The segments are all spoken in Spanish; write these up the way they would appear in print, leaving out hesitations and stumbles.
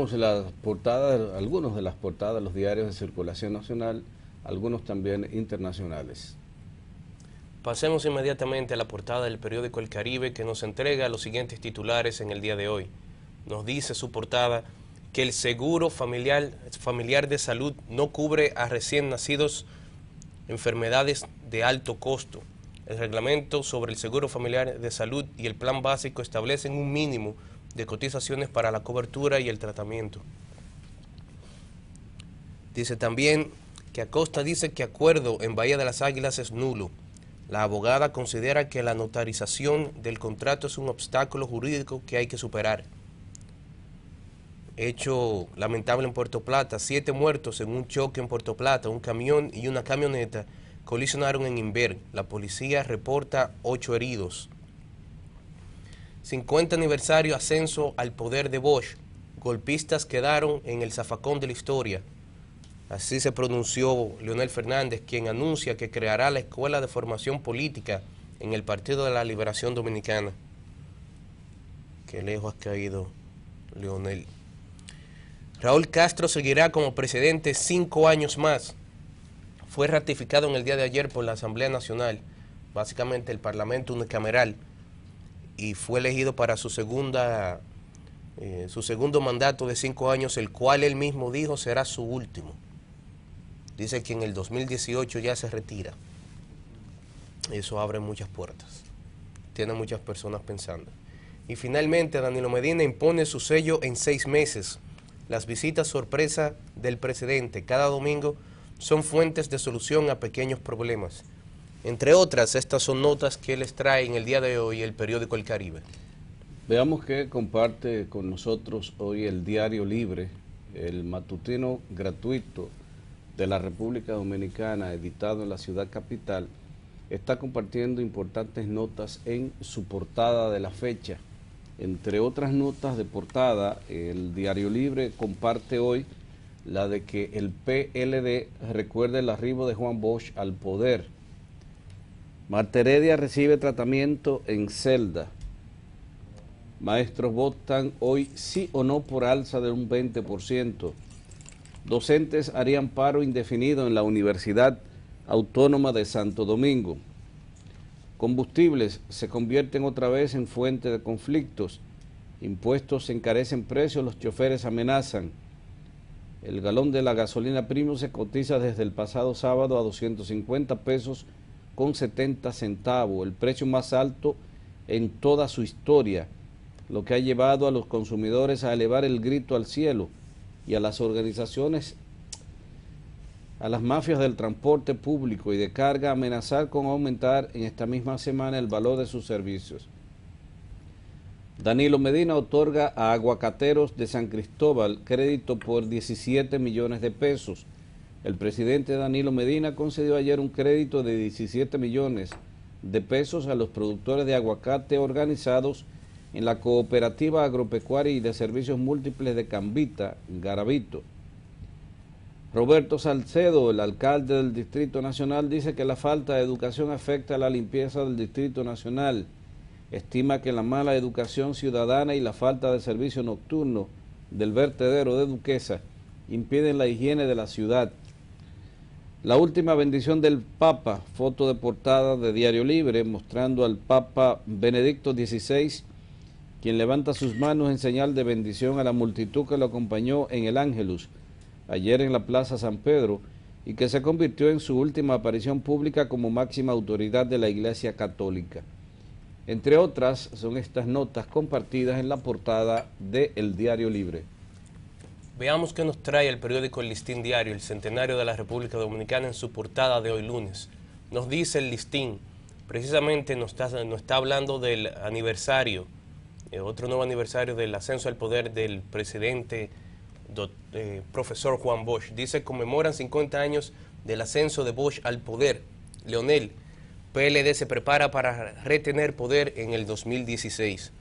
Veamos las portadas, algunas de las portadas de los diarios de circulación nacional, algunos también internacionales. Pasemos inmediatamente a la portada del periódico El Caribe, que nos entrega los siguientes titulares en el día de hoy. Nos dice su portada que el seguro familiar de salud no cubre a recién nacidos enfermedades de alto costo. El reglamento sobre el seguro familiar de salud y el plan básico establecen un mínimo de cotizaciones para la cobertura y el tratamiento. Dice también que Acosta dice que acuerdo en Bahía de las Águilas es nulo. La abogada considera que la notarización del contrato es un obstáculo jurídico que hay que superar. Hecho lamentable en Puerto Plata, 7 muertos en un choque en Puerto Plata, un camión y una camioneta colisionaron en Inver. La policía reporta 8 heridos. 50 aniversario ascenso al poder de Bosch. Golpistas quedaron en el zafacón de la historia. Así se pronunció Leonel Fernández, quien anuncia que creará la Escuela de Formación Política en el Partido de la Liberación Dominicana. Qué lejos ha caído Leonel. Raúl Castro seguirá como presidente 5 años más. Fue ratificado en el día de ayer por la Asamblea Nacional, básicamente el Parlamento unicameral, y fue elegido para su segundo mandato de 5 años, el cual él mismo dijo será su último. Dice que en el 2018 ya se retira. Eso abre muchas puertas. Tiene muchas personas pensando. Y finalmente Danilo Medina impone su sello en 6 meses. Las visitas sorpresa del presidente cada domingo son fuentes de solución a pequeños problemas. Entre otras, estas son notas que les trae en el día de hoy el periódico El Caribe. Veamos que comparte con nosotros hoy el Diario Libre, el matutino gratuito de la República Dominicana, editado en la ciudad capital. Está compartiendo importantes notas en su portada de la fecha. Entre otras notas de portada, el Diario Libre comparte hoy la de que el PLD recuerda el arribo de Juan Bosch al poder. Marta Heredia recibe tratamiento en celda. Maestros votan hoy sí o no por alza de un 20%. Docentes harían paro indefinido en la Universidad Autónoma de Santo Domingo. Combustibles se convierten otra vez en fuente de conflictos. Impuestos encarecen precios, los choferes amenazan. El galón de la gasolina premium se cotiza desde el pasado sábado a 250 pesos con 70 centavos, el precio más alto en toda su historia, lo que ha llevado a los consumidores a elevar el grito al cielo y a las organizaciones, a las mafias del transporte público y de carga a amenazar con aumentar en esta misma semana el valor de sus servicios. Danilo Medina otorga a aguacateros de San Cristóbal crédito por 17 millones de pesos. El presidente Danilo Medina concedió ayer un crédito de 17 millones de pesos a los productores de aguacate organizados en la Cooperativa Agropecuaria y de Servicios Múltiples de Cambita, Garavito. Roberto Salcedo, el alcalde del Distrito Nacional, dice que la falta de educación afecta a la limpieza del Distrito Nacional. Estima que la mala educación ciudadana y la falta de servicio nocturno del vertedero de Duquesa impiden la higiene de la ciudad. La última bendición del Papa, foto de portada de Diario Libre, mostrando al Papa Benedicto XVI, quien levanta sus manos en señal de bendición a la multitud que lo acompañó en el Ángelus, ayer en la Plaza San Pedro, y que se convirtió en su última aparición pública como máxima autoridad de la Iglesia Católica. Entre otras, son estas notas compartidas en la portada de El Diario Libre. Veamos qué nos trae el periódico El Listín Diario, el centenario de la República Dominicana, en su portada de hoy lunes. Nos dice el Listín, precisamente nos está hablando del aniversario, otro nuevo aniversario del ascenso al poder del presidente profesor Juan Bosch. Dice, conmemoran 50 años del ascenso de Bosch al poder. Leonel, PLD se prepara para retener poder en el 2016.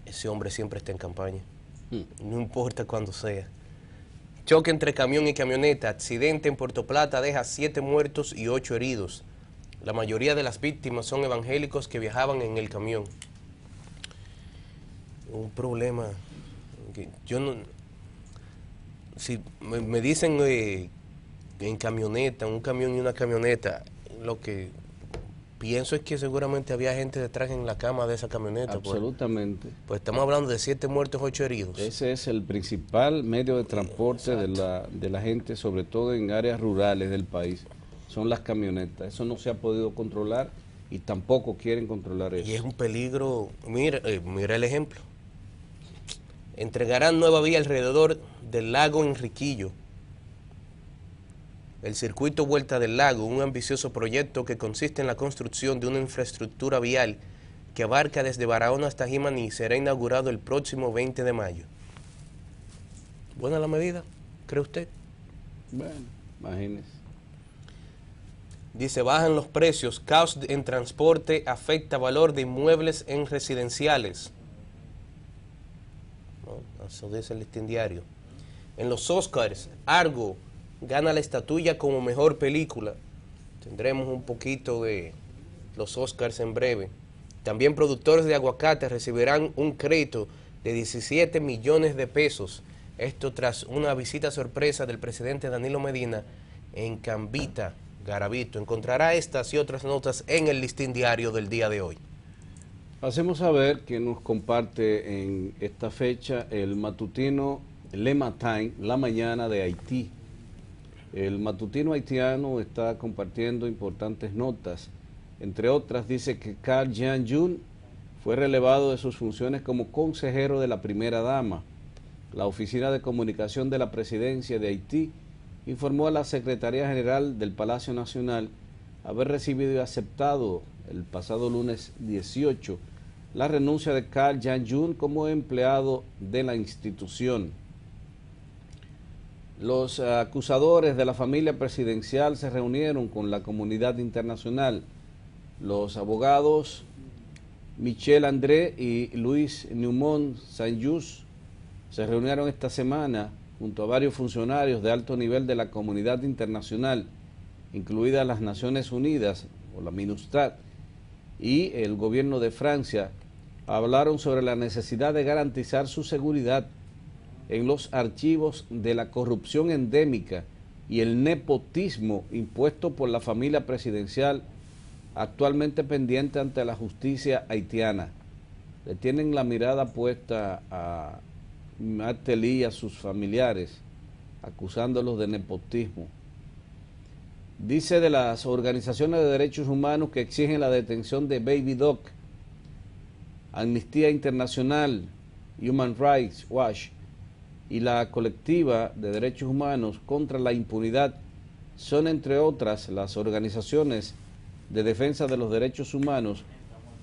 Ese hombre siempre está en campaña. No importa cuándo sea. Choque entre camión y camioneta. Accidente en Puerto Plata deja 7 muertos y 8 heridos. La mayoría de las víctimas son evangélicos que viajaban en el camión. Un problema que yo no... Si me dicen en camioneta, un camión y una camioneta, lo que pienso es que seguramente había gente detrás en la cama de esa camioneta. Absolutamente. Pues estamos hablando de 7 muertos, 8 heridos. Ese es el principal medio de transporte de la gente, sobre todo en áreas rurales del país, son las camionetas. Eso no se ha podido controlar y tampoco quieren controlar eso. Y es un peligro. Mira el ejemplo. Entregarán nueva vía alrededor del lago Enriquillo. El circuito Vuelta del Lago, un ambicioso proyecto que consiste en la construcción de una infraestructura vial que abarca desde Barahona hasta Jimaní, será inaugurado el próximo 20 de mayo. ¿Buena la medida, cree usted? Bueno, imagínese. Dice, bajan los precios, caos en transporte afecta valor de inmuebles en residenciales. ¿No? Eso dice el Listín Diario. En los Oscars, Argo gana la estatuilla como mejor película. Tendremos un poquito de los Oscars en breve. También productores de aguacate recibirán un crédito de 17 millones de pesos. Esto tras una visita sorpresa del presidente Danilo Medina en Cambita, Garavito. Encontrará estas y otras notas en el Listín Diario del día de hoy. Hacemos saber que nos comparte en esta fecha el matutino Le Matin, La Mañana de Haití. El matutino haitiano está compartiendo importantes notas. Entre otras, dice que Carl Jean-Jun fue relevado de sus funciones como consejero de la primera dama. La Oficina de Comunicación de la Presidencia de Haití informó a la Secretaría General del Palacio Nacional haber recibido y aceptado el pasado lunes 18 la renuncia de Carl Jean-Jun como empleado de la institución. Los acusadores de la familia presidencial se reunieron con la comunidad internacional. Los abogados Michel André y Luis Neumont Saint-Just se reunieron esta semana junto a varios funcionarios de alto nivel de la comunidad internacional, incluidas las Naciones Unidas o la MINUSTAH y el gobierno de Francia. Hablaron sobre la necesidad de garantizar su seguridad en los archivos de la corrupción endémica y el nepotismo impuesto por la familia presidencial actualmente pendiente ante la justicia haitiana. Le tienen la mirada puesta a Martelly y a sus familiares, acusándolos de nepotismo. Dice de las organizaciones de derechos humanos que exigen la detención de Baby Doc, Amnistía Internacional, Human Rights Watch y la colectiva de derechos humanos contra la impunidad son, entre otras, las organizaciones de defensa de los derechos humanos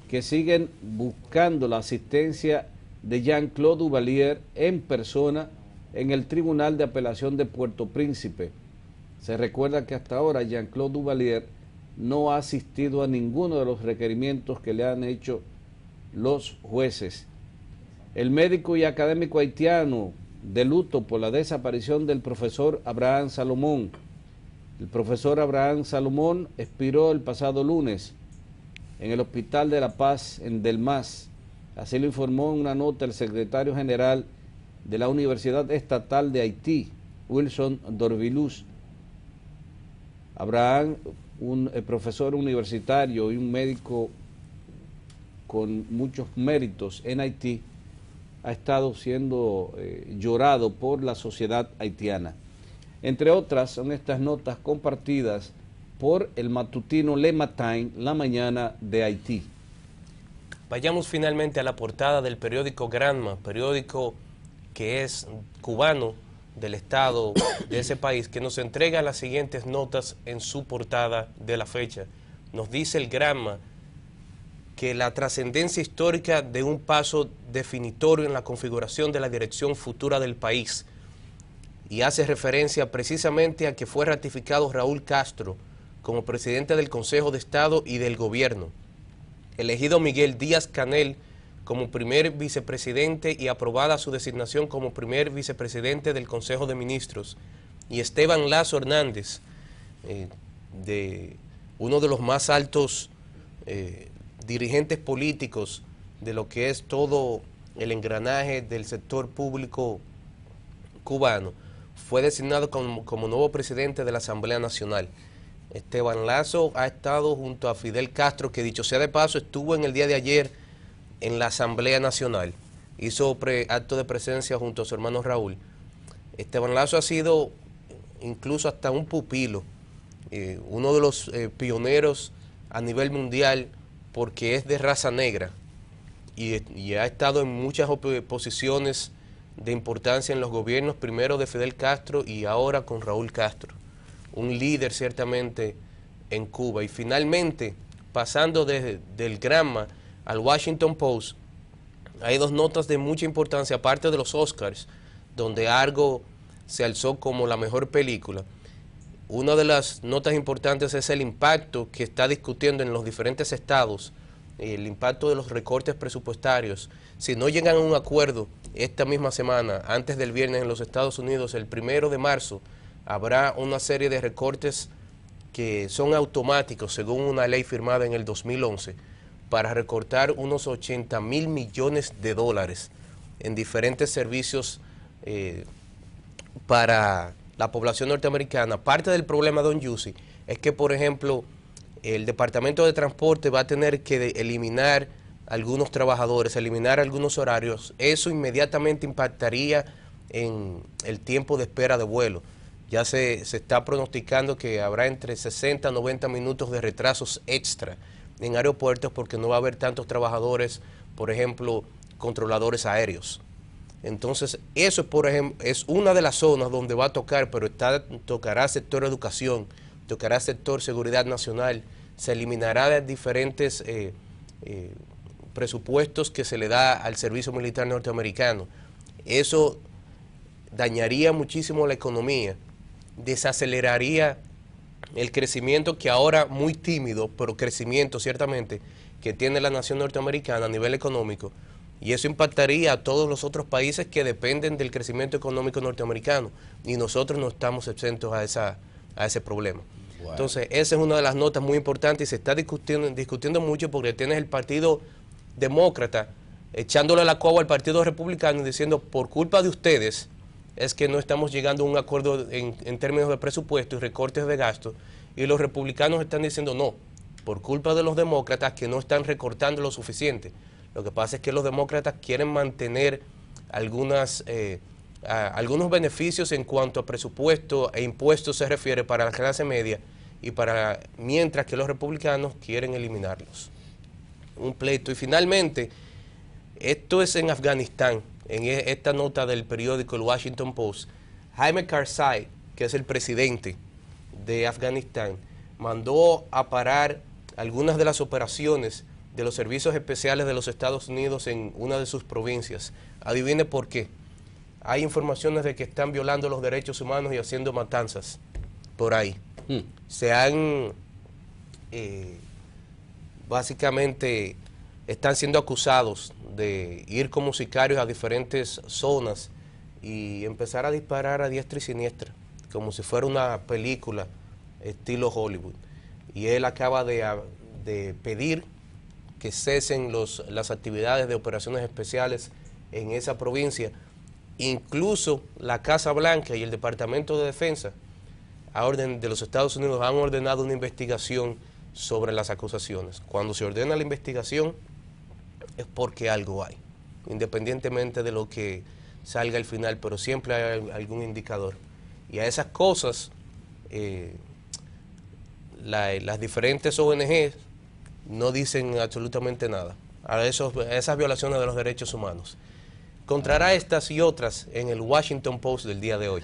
que siguen buscando la asistencia de Jean-Claude Duvalier en persona en el Tribunal de Apelación de Puerto Príncipe. Se recuerda que hasta ahora Jean-Claude Duvalier no ha asistido a ninguno de los requerimientos que le han hecho los jueces. El médico y académico haitiano de luto por la desaparición del profesor Abraham Salomón. El profesor Abraham Salomón expiró el pasado lunes en el Hospital de la Paz en Delmas. Así lo informó en una nota el secretario general de la Universidad Estatal de Haití, Wilson Dorvilus. Abraham, un profesor universitario y un médico con muchos méritos en Haití, ha estado siendo llorado por la sociedad haitiana. Entre otras, son estas notas compartidas por el matutino Le Matin, La Mañana de Haití. Vayamos finalmente a la portada del periódico Granma, periódico que es cubano del estado de ese país, que nos entrega las siguientes notas en su portada de la fecha. Nos dice el Granma que la trascendencia histórica de un paso definitorio en la configuración de la dirección futura del país, y hace referencia precisamente a que fue ratificado Raúl Castro como presidente del Consejo de Estado y del Gobierno, elegido Miguel Díaz-Canel como primer vicepresidente y aprobada su designación como primer vicepresidente del Consejo de Ministros, y Esteban Lazo Hernández, de uno de los más altos dirigentes políticos de lo que es todo el engranaje del sector público cubano, fue designado como nuevo presidente de la Asamblea Nacional. Esteban Lazo ha estado junto a Fidel Castro, que dicho sea de paso, estuvo en el día de ayer en la Asamblea Nacional. Hizo acto de presencia junto a su hermano Raúl. Esteban Lazo ha sido incluso hasta un pupilo, uno de los pioneros a nivel mundial, porque es de raza negra y ha estado en muchas posiciones de importancia en los gobiernos, primero de Fidel Castro y ahora con Raúl Castro. Un líder ciertamente en Cuba. Y finalmente, pasando del Gramma al Washington Post, hay dos notas de mucha importancia, aparte de los Oscars, donde Argo se alzó como la mejor película. Una de las notas importantes es el impacto que está discutiendo en los diferentes estados, el impacto de los recortes presupuestarios. Si no llegan a un acuerdo esta misma semana, antes del viernes en los Estados Unidos, el 1 de marzo, habrá una serie de recortes que son automáticos, según una ley firmada en el 2011, para recortar unos 80.000 millones de dólares en diferentes servicios para la población norteamericana. Parte del problema, don Yussi, es que, por ejemplo, el Departamento de Transporte va a tener que eliminar algunos trabajadores, eliminar algunos horarios. Eso inmediatamente impactaría en el tiempo de espera de vuelo. Ya se está pronosticando que habrá entre 60 a 90 minutos de retrasos extra en aeropuertos porque no va a haber tantos trabajadores, por ejemplo, controladores aéreos. Entonces, eso, por ejemplo, es una de las zonas donde va a tocar, pero tocará sector educación, tocará sector seguridad nacional, se eliminará de diferentes presupuestos que se le da al servicio militar norteamericano. Eso dañaría muchísimo la economía, desaceleraría el crecimiento que ahora muy tímido, pero crecimiento ciertamente, que tiene la nación norteamericana a nivel económico, y eso impactaría a todos los otros países que dependen del crecimiento económico norteamericano, y nosotros no estamos exentos a ese problema. Bueno. Entonces, esa es una de las notas muy importantes y se está discutiendo mucho porque tienes el Partido Demócrata echándole la coba al Partido Republicano y diciendo, por culpa de ustedes es que no estamos llegando a un acuerdo en términos de presupuesto y recortes de gastos, y los republicanos están diciendo no, por culpa de los demócratas que no están recortando lo suficiente. Lo que pasa es que los demócratas quieren mantener algunos beneficios en cuanto a presupuesto e impuestos se refiere para la clase media, mientras que los republicanos quieren eliminarlos. Un pleito. Y finalmente, esto es en Afganistán. En esta nota del periódico El Washington Post, Jaime Karzai, que es el presidente de Afganistán, mandó a parar algunas de las operaciones de los servicios especiales de los Estados Unidos en una de sus provincias. Adivine por qué. Hay informaciones de que están violando los derechos humanos y haciendo matanzas por ahí. Se han, básicamente, están siendo acusados de ir como sicarios a diferentes zonas y empezar a disparar a diestra y siniestra, como si fuera una película estilo Hollywood. Y él acaba de pedir que cesen las actividades de operaciones especiales en esa provincia. Incluso la Casa Blanca y el Departamento de Defensa de los Estados Unidos han ordenado una investigación sobre las acusaciones. Cuando se ordena la investigación es porque algo hay, independientemente de lo que salga al final, pero siempre hay algún indicador. Y a esas cosas, las diferentes ONG no dicen absolutamente nada, a esas violaciones de los derechos humanos. Encontrará estas y otras en el Washington Post del día de hoy.